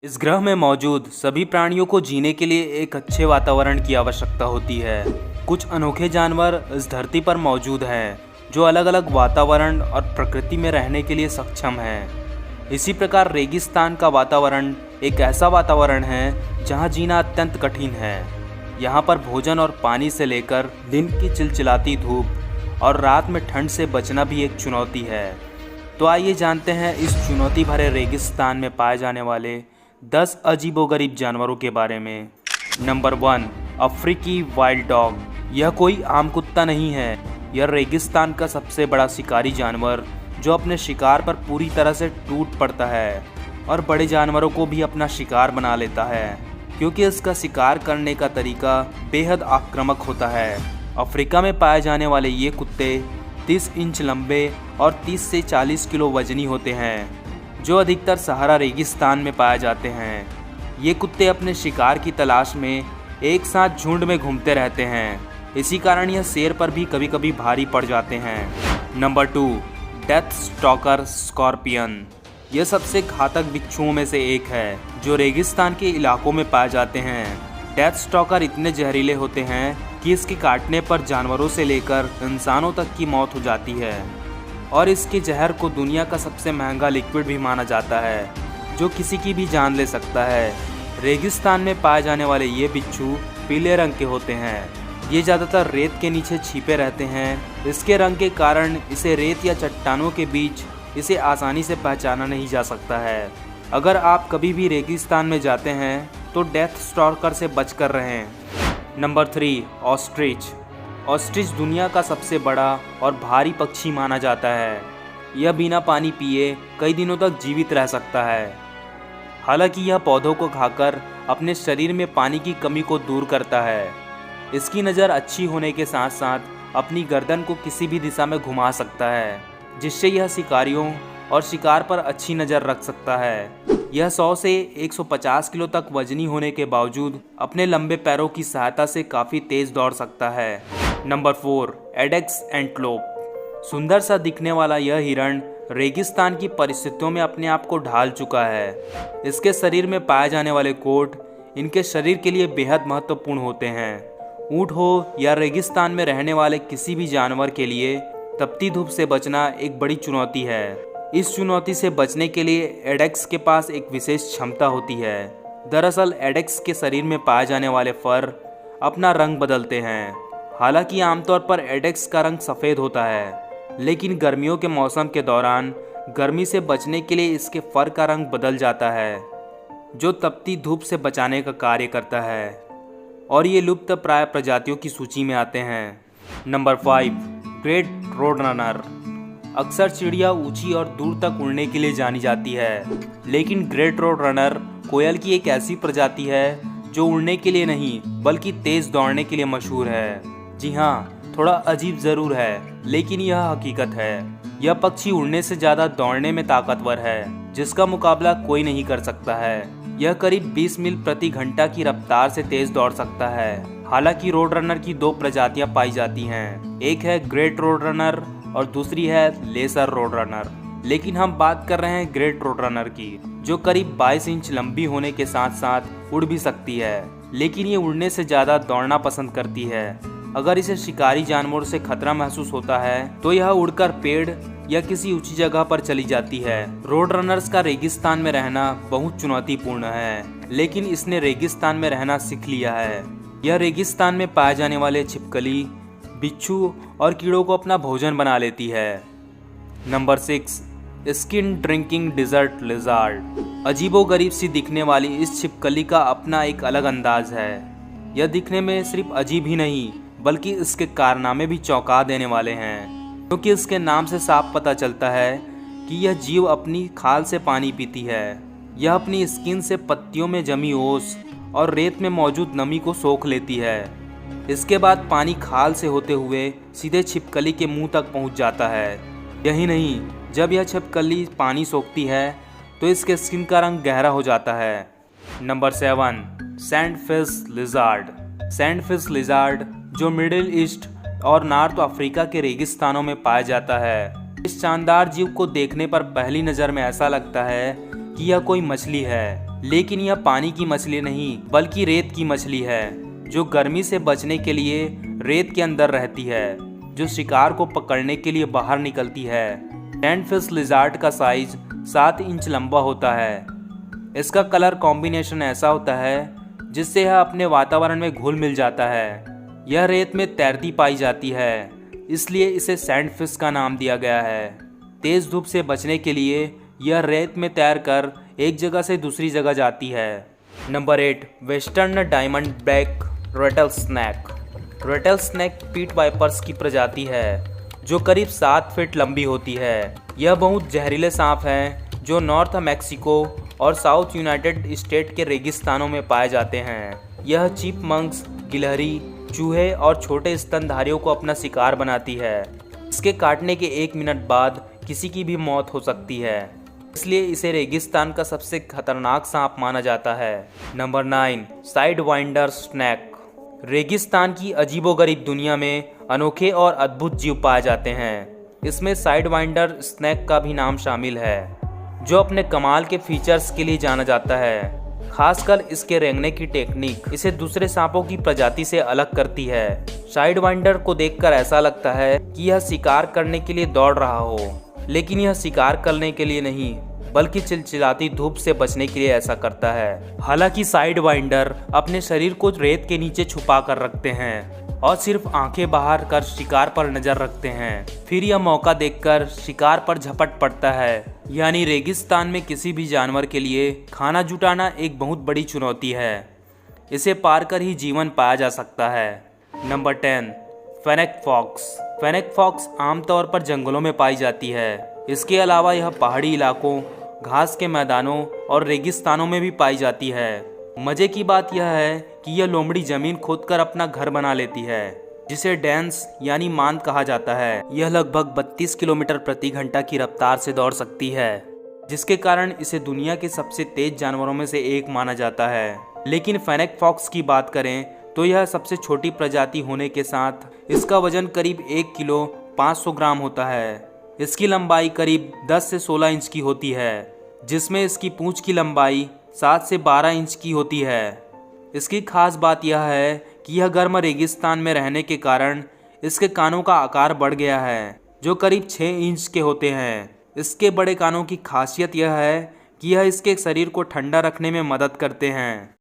इस ग्रह में मौजूद सभी प्राणियों को जीने के लिए एक अच्छे वातावरण की आवश्यकता होती है। कुछ अनोखे जानवर इस धरती पर मौजूद हैं जो अलग अलग वातावरण और प्रकृति में रहने के लिए सक्षम हैं। इसी प्रकार रेगिस्तान का वातावरण एक ऐसा वातावरण है जहां जीना अत्यंत कठिन है। यहाँ पर भोजन और पानी से लेकर दिन की चिलचिलाती धूप और रात में ठंड से बचना भी एक चुनौती है। तो आइए जानते हैं इस चुनौती भरे रेगिस्तान में पाए जाने वाले 10 अजीबोगरीब जानवरों के बारे में। नंबर 1, अफ्रीकी वाइल्ड डॉग। यह कोई आम कुत्ता नहीं है। यह रेगिस्तान का सबसे बड़ा शिकारी जानवर जो अपने शिकार पर पूरी तरह से टूट पड़ता है और बड़े जानवरों को भी अपना शिकार बना लेता है, क्योंकि इसका शिकार करने का तरीका बेहद आक्रामक होता है। अफ्रीका में पाए जाने वाले ये कुत्ते 30 इंच लंबे और 30 से 40 किलो वजनी होते हैं, जो अधिकतर सहारा रेगिस्तान में पाए जाते हैं। ये कुत्ते अपने शिकार की तलाश में एक साथ झुंड में घूमते रहते हैं। इसी कारण यह शेर पर भी कभी कभी भारी पड़ जाते हैं। Number 2, death stalker scorpion. यह सबसे घातक बिच्छुओं में से एक है जो रेगिस्तान के इलाकों में पाए जाते हैं। डेथ स्टॉकर इतने जहरीले होते हैं कि इसके काटने पर जानवरों से लेकर इंसानों तक की मौत हो जाती है और इसके जहर को दुनिया का सबसे महंगा लिक्विड भी माना जाता है, जो किसी की भी जान ले सकता है। रेगिस्तान में पाए जाने वाले ये बिच्छू पीले रंग के होते हैं। ये ज़्यादातर रेत के नीचे छिपे रहते हैं। इसके रंग के कारण इसे रेत या चट्टानों के बीच इसे आसानी से पहचाना नहीं जा सकता है। अगर आप कभी भी रेगिस्तान में जाते हैं तो डेथ स्टॉकर से बचकर रहें। Number 3, ostrich. ऑस्ट्रिच दुनिया का सबसे बड़ा और भारी पक्षी माना जाता है। यह बिना पानी पिए कई दिनों तक जीवित रह सकता है। हालांकि यह पौधों को खाकर अपने शरीर में पानी की कमी को दूर करता है। इसकी नज़र अच्छी होने के साथ साथ अपनी गर्दन को किसी भी दिशा में घुमा सकता है, जिससे यह शिकारियों और शिकार पर अच्छी नज़र रख सकता है। यह 100 से 150 किलो तक वजनी होने के बावजूद अपने लंबे पैरों की सहायता से काफ़ी तेज़ दौड़ सकता है। Number 4, एडेक्स antelope. सुंदर सा दिखने वाला यह हिरण रेगिस्तान की परिस्थितियों में अपने आप को ढाल चुका है। इसके शरीर में पाए जाने वाले कोट इनके शरीर के लिए बेहद महत्वपूर्ण होते हैं। ऊँट हो या रेगिस्तान में रहने वाले किसी भी जानवर के लिए तपती धूप से बचना एक बड़ी चुनौती है। इस चुनौती से बचने के लिए एडेक्स के पास एक विशेष क्षमता होती है। दरअसल एडेक्स के शरीर में पाए जाने वाले फर अपना रंग बदलते हैं। हालांकि आमतौर पर एडेक्स का रंग सफ़ेद होता है, लेकिन गर्मियों के मौसम के दौरान गर्मी से बचने के लिए इसके फर का रंग बदल जाता है, जो तपती धूप से बचाने का कार्य करता है और ये लुप्त प्राय प्रजातियों की सूची में आते हैं। Number 5, great road runner. अक्सर चिड़िया ऊंची और दूर तक उड़ने के लिए जानी जाती है, लेकिन ग्रेट रोड रनर कोयल की एक ऐसी प्रजाति है जो उड़ने के लिए नहीं बल्कि तेज़ दौड़ने के लिए मशहूर है। जी हाँ, थोड़ा अजीब ज़रूर है, लेकिन यह हकीकत है। यह पक्षी उड़ने से ज़्यादा दौड़ने में ताकतवर है, जिसका मुकाबला कोई नहीं कर सकता है। यह करीब 20 मील प्रति घंटा की रफ्तार से तेज़ दौड़ सकता है। हालांकि रोड रनर की 2 प्रजातियां पाई जाती हैं, एक है ग्रेट रोड रनर और दूसरी है लेसर रोड रनर। लेकिन हम बात कर रहे हैं ग्रेट रोड रनर की, जो करीब 22 इंच लंबी होने के साथ साथ उड़ भी सकती है, लेकिन ये उड़ने से ज़्यादा दौड़ना पसंद करती है। अगर इसे शिकारी जानवरों से खतरा महसूस होता है तो यह उड़कर पेड़ या किसी ऊंची जगह पर चली जाती है। रोड रनर्स का रेगिस्तान में रहना बहुत चुनौतीपूर्ण है, लेकिन इसने रेगिस्तान में रहना सीख लिया है। यह रेगिस्तान में पाए जाने वाले छिपकली, बिच्छू और कीड़ों को अपना भोजन बना लेती है। Number 6, skin drinking desert lizard. अजीबोगरीब सी दिखने वाली इस छिपकली का अपना एक अलग अंदाज है। यह दिखने में सिर्फ अजीब ही नहीं बल्कि इसके कारनामे भी चौंका देने वाले हैं, क्योंकि इसके नाम से साफ पता चलता है कि यह जीव अपनी खाल से पानी पीती है। यह अपनी स्किन से पत्तियों में जमी ओस और रेत में मौजूद नमी को सोख लेती है। इसके बाद पानी खाल से होते हुए सीधे छिपकली के मुंह तक पहुंच जाता है। यही नहीं, जब यह छिपकली पानी सोखती है तो इसके स्किन का रंग गहरा हो जाता है। Number 7, sandfish lizard. Sandfish lizard जो मिडिल ईस्ट और नॉर्थ अफ्रीका के रेगिस्तानों में पाया जाता है। इस शानदार जीव को देखने पर पहली नज़र में ऐसा लगता है कि यह कोई मछली है, लेकिन यह पानी की मछली नहीं बल्कि रेत की मछली है, जो गर्मी से बचने के लिए रेत के अंदर रहती है, जो शिकार को पकड़ने के लिए बाहर निकलती है। सैंडफिश लिजार्ड का साइज 7 इंच लंबा होता है। इसका कलर कॉम्बिनेशन ऐसा होता है जिससे यह अपने वातावरण में घुल मिल जाता है। यह रेत में तैरती पाई जाती है, इसलिए इसे सैंडफिश का नाम दिया गया है। तेज धूप से बचने के लिए यह रेत में तैरकर एक जगह से दूसरी जगह जाती है। Number 8, western diamond black rattlesnake. Rattlesnake pit vipers की प्रजाति है, जो करीब 7 फीट लंबी होती है। यह बहुत जहरीले सांप हैं जो नॉर्थ मैक्सिको और साउथ यूनाइटेड स्टेट के रेगिस्तानों में पाए जाते हैं। यह चिपमंक्स, गिलहरी, चूहे और छोटे स्तनधारियों को अपना शिकार बनाती है। इसके काटने के 1 मिनट बाद किसी की भी मौत हो सकती है, इसलिए इसे रेगिस्तान का सबसे खतरनाक सांप माना जाता है। Number 9, sidewinder snake. रेगिस्तान की अजीबोगरीब दुनिया में अनोखे और अद्भुत जीव पाए जाते हैं। इसमें साइड वाइंडर स्नैक का भी नाम शामिल है, जो अपने कमाल के फीचर्स के लिए जाना जाता है। खासकर इसके रेंगने की टेक्निक इसे दूसरे सांपों की प्रजाति से अलग करती है। साइड वाइंडर को देखकर ऐसा लगता है कि यह शिकार करने के लिए दौड़ रहा हो, लेकिन यह शिकार करने के लिए नहीं बल्कि चिलचिलाती धूप से बचने के लिए ऐसा करता है। हालांकि साइड वाइंडर अपने शरीर को रेत के नीचे छुपा कर रखते हैं और सिर्फ आंखें बाहर कर शिकार पर नजर रखते हैं। फिर यह मौका देखकर शिकार पर झपट पड़ता है। यानी रेगिस्तान में किसी भी जानवर के लिए खाना जुटाना एक बहुत बड़ी चुनौती है। इसे पार कर ही जीवन पाया जा सकता है। Number 10, fennec fox. Fennec fox आमतौर पर जंगलों में पाई जाती है। इसके अलावा यह पहाड़ी इलाकों, घास के मैदानों और रेगिस्तानों में भी पाई जाती है। मजे की बात यह है कि यह लोमड़ी जमीन खोदकर अपना घर बना लेती है, जिसे डेंस यानी मांद कहा जाता है। यह लगभग 32 किलोमीटर प्रति घंटा की रफ्तार से दौड़ सकती है, जिसके कारण इसे दुनिया के सबसे तेज जानवरों में से एक माना जाता है। लेकिन फेनेक फॉक्स की बात करें तो यह सबसे छोटी प्रजाति होने के साथ इसका वजन करीब 1 किलो 500 ग्राम होता है। इसकी लंबाई करीब 10 से 16 इंच की होती है, जिसमें इसकी पूंछ की लंबाई 7 से 12 इंच की होती है। इसकी खास बात यह है कि यह गर्म रेगिस्तान में रहने के कारण इसके कानों का आकार बढ़ गया है, जो करीब 6 इंच के होते हैं। इसके बड़े कानों की खासियत यह है कि यह इसके शरीर को ठंडा रखने में मदद करते हैं।